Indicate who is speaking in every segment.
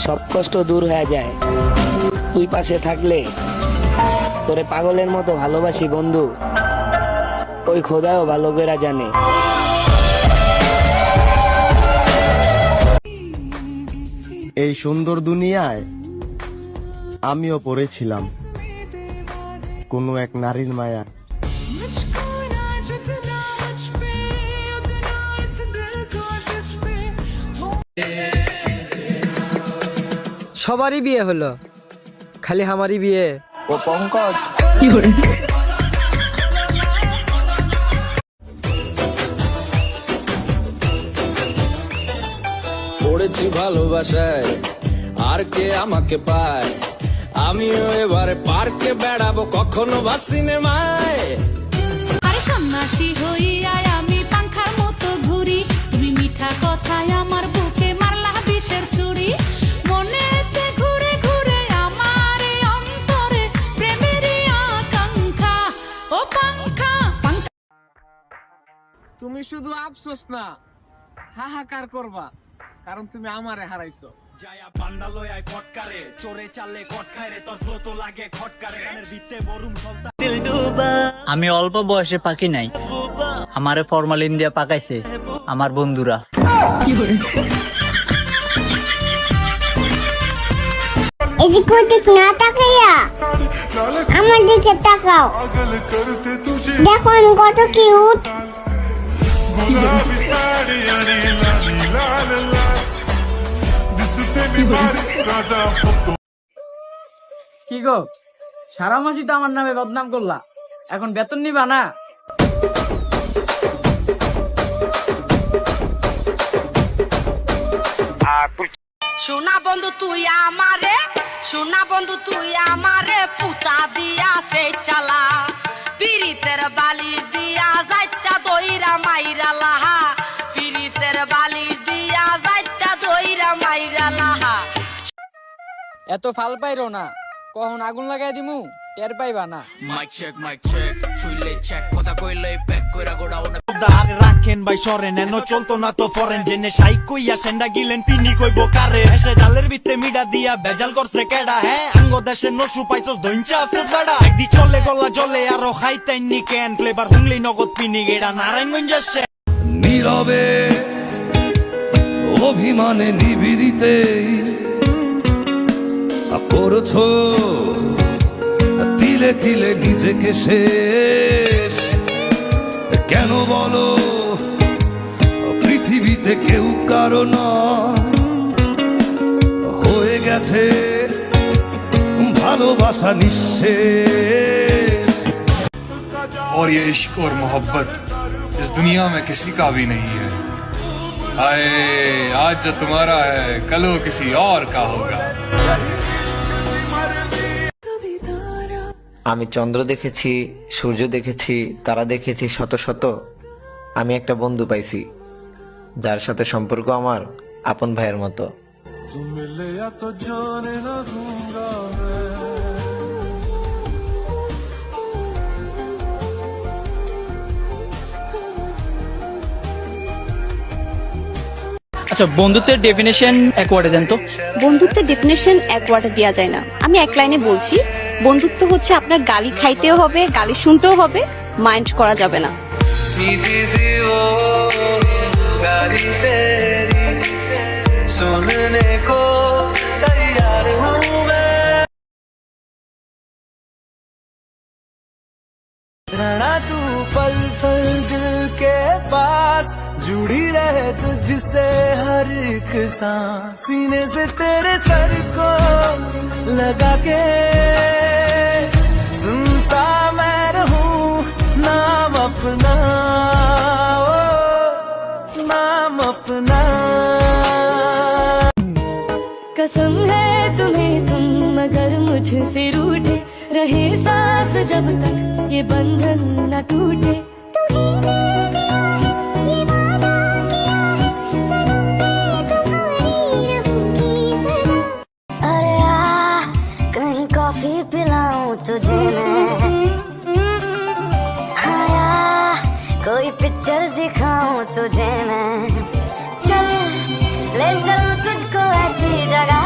Speaker 1: সব কষ্ট দূর হয়ে যায় তুই পাশে থাকলে। তোরে পাগলের মতো ভালোবাসি বন্ধু, ওই খোদাও ভালো করে জানে।
Speaker 2: এই সুন্দর দুনিয়ায় আমিও পড়েছিলাম কোনো এক নারীর মায়া।
Speaker 3: সবারই বিয়ে হলো, খালি আমারই বিয়ে।
Speaker 2: ও পঙ্কজ,
Speaker 4: পড়েছি ভালোবাসায়, আর কে আমাকে পায়? আমিও এবারে পার্কে বেড়াবো, কখনো বা সিনেমায়।
Speaker 5: আরে সন্ন্যাসী হইয়া আমি পাংখার মতো ঘুরি, তুমি মিঠা কথায় আমার বুকে মারলা বিষের ছুরি। মনেতে ঘুরে ঘুরে আমার এই অন্তরে প্রেমেরই আকাঙ্ক্ষা। ও পাংখা
Speaker 3: তুমি শুধু আফসোস না, হাহাকার করবা, কারণ তুমি আমারে হারাইছো।
Speaker 6: জায়া বান্দালয় আই ফটকারে, চোরে চালে কট খায় রে, তোর ফ্লো তো লাগে খটকারে, গানের ভিত্তে বরুম সন্তান।
Speaker 7: আমি অল্প বয়সে পাকি নাই, আমারে ফরমালিন দিয়ে পাকাইছে আমার বন্ধুরা।
Speaker 8: এদিক ওদিক না তাকাইয়া আমার দিকে তাকাও, দেখো আমি কত কিউট।
Speaker 3: কি গো, সারা মাসি তো আমার নামে বদনাম করলা, এখন বেতন নিবা না?
Speaker 5: সোনা বন্ধু তুই আমারে, সোনা বন্ধু তুই আমারে পুতা দিয়া সে চালা, পিরিতের বালিশ দিয়া যাইতা দইরা মাইরা লাহা, পিরিতের বালিশ দিয়া যাইতা দইরা মাইরা লাহা।
Speaker 3: এত ফাল পাইরো না, কখন আগুন লাগাই দিমু টের পাইবা না।
Speaker 4: মাইক চেক, শুইলে চেক, কথা কইলে প্যাক কইরা গোড়াও না।
Speaker 6: আরে রাখেন ভাই সরেন, এনো চলতো না তো ফরেন, জেনে সাই কইয়া সেন্ডা গিলেন পিনি কইবো কারে। এসে ডালের ভিত্তে মিডা দিয়া বেজাল করছে কেডা, হ্যাঁ আঙ্গ দেশে নসু পাইছস ধইনচা আফসোস বেড়া। একদি চলে গলা জলে আরো খাইতেননি ক্যান, ফ্লেভার হুংলি নগদ পিনি গেডা নারায়ণগঞ্জ আসে।
Speaker 9: নীরবে অভিমানে নিবিড়িতে করছো তিলে তিলে নিজেকে শেষ। কেন বলো পৃথিবীতে কেউ কারো নয়, হয়ে গেছে ভালোবাসা নিঃশেষ।
Speaker 10: और ये इश्क और मोहब्बत इस दुनिया में किसी का भी नहीं है। आए आज जो तुम्हारा है कल वो किसी और का होगा।
Speaker 11: আমি চন্দ্র দেখেছি, সূর্য দেখেছি, তারা দেখেছি শত শত। আমি একটা বন্ধু পাইছি যার সাথে সম্পর্ক আমার আপন ভাইয়ের মতো।
Speaker 7: আচ্ছা, বন্ধুত্বের ডেফিনেশন এক ওয়ার্ডে দেন তো।
Speaker 12: বন্ধুত্বের ডেফিনেশন এক ওয়ার্ডে দেওয়া যায় না, আমি এক লাইনে বলছি। বন্ধুত্ব হচ্ছে আপনার গালি খাইতেও হবে, গালি শুনতেও হবে, মাইন্ড করা যাবে না।
Speaker 4: रहना तू पल पल दिल के पास, जुड़ी रहे तुझसे हर एक सांस, सीने से तेरे सर को लगा के सुनता मैं रहूं नाम अपना, ओ नाम अपना।
Speaker 5: कसम है तुम्हें तुम मगर मुझसे रूठे, रहे सांस जब तक ये बंधन न टूटे।
Speaker 8: अरे आ कहीं कॉफी पिलाऊं तुझे मैं, आया कोई पिक्चर दिखाऊं तुझे मैं, चल ले चलूं तुझको ऐसी जगह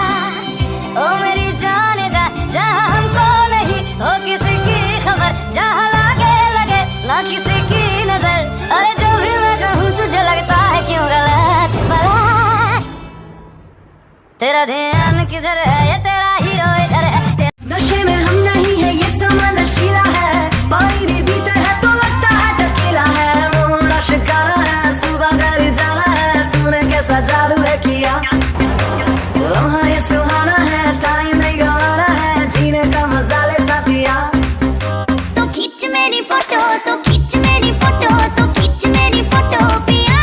Speaker 8: तेरा ध्यान किधर है, ये तेरा हीरो इधर है। नशे में हम नहीं है, ये समा नशीला है। पानी भी पीते हैं तो लगता है टकीला है। मोड़ा शिकारा है, सुबह घर जाना है। तूने कैसा जादू है किया, लम्हा ये सुहाना है। टाइम नहीं गवाना है, जीने का मजा ले साथिया। तो खींच मेरी फोटो, तो खींच मेरी फोटो, तो खींच मेरी फोटो पिया।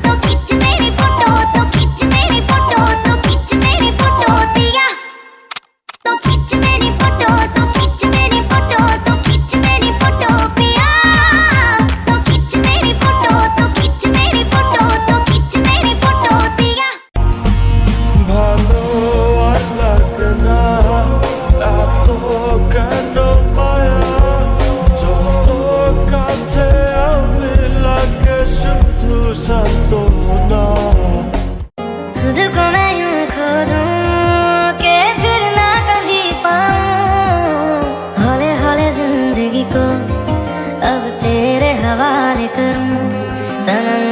Speaker 8: तो खींच मेरी फोटो, तो खींच मेरी फोटो, तो खींच मेरी फोटो पिया। तो खींच मेरी फोटो, तो खींच मेरी फोटो, तो खींच मेरी फोटो पिया। तो खींच मेरी फोटो, तो खींच मेरी फोटो, तो खींच मेरी फोटो पिया।
Speaker 4: ভালো আর লাগে না এত কেন মায়া, যত কাছে আমি লাগে শুধু সান্ত্বনা।
Speaker 8: खुद को मैं यूं खो दूं कि फिर ना कभी पाऊं। हौले हौले जिंदगी को अब तेरे हवाले करूं। सनम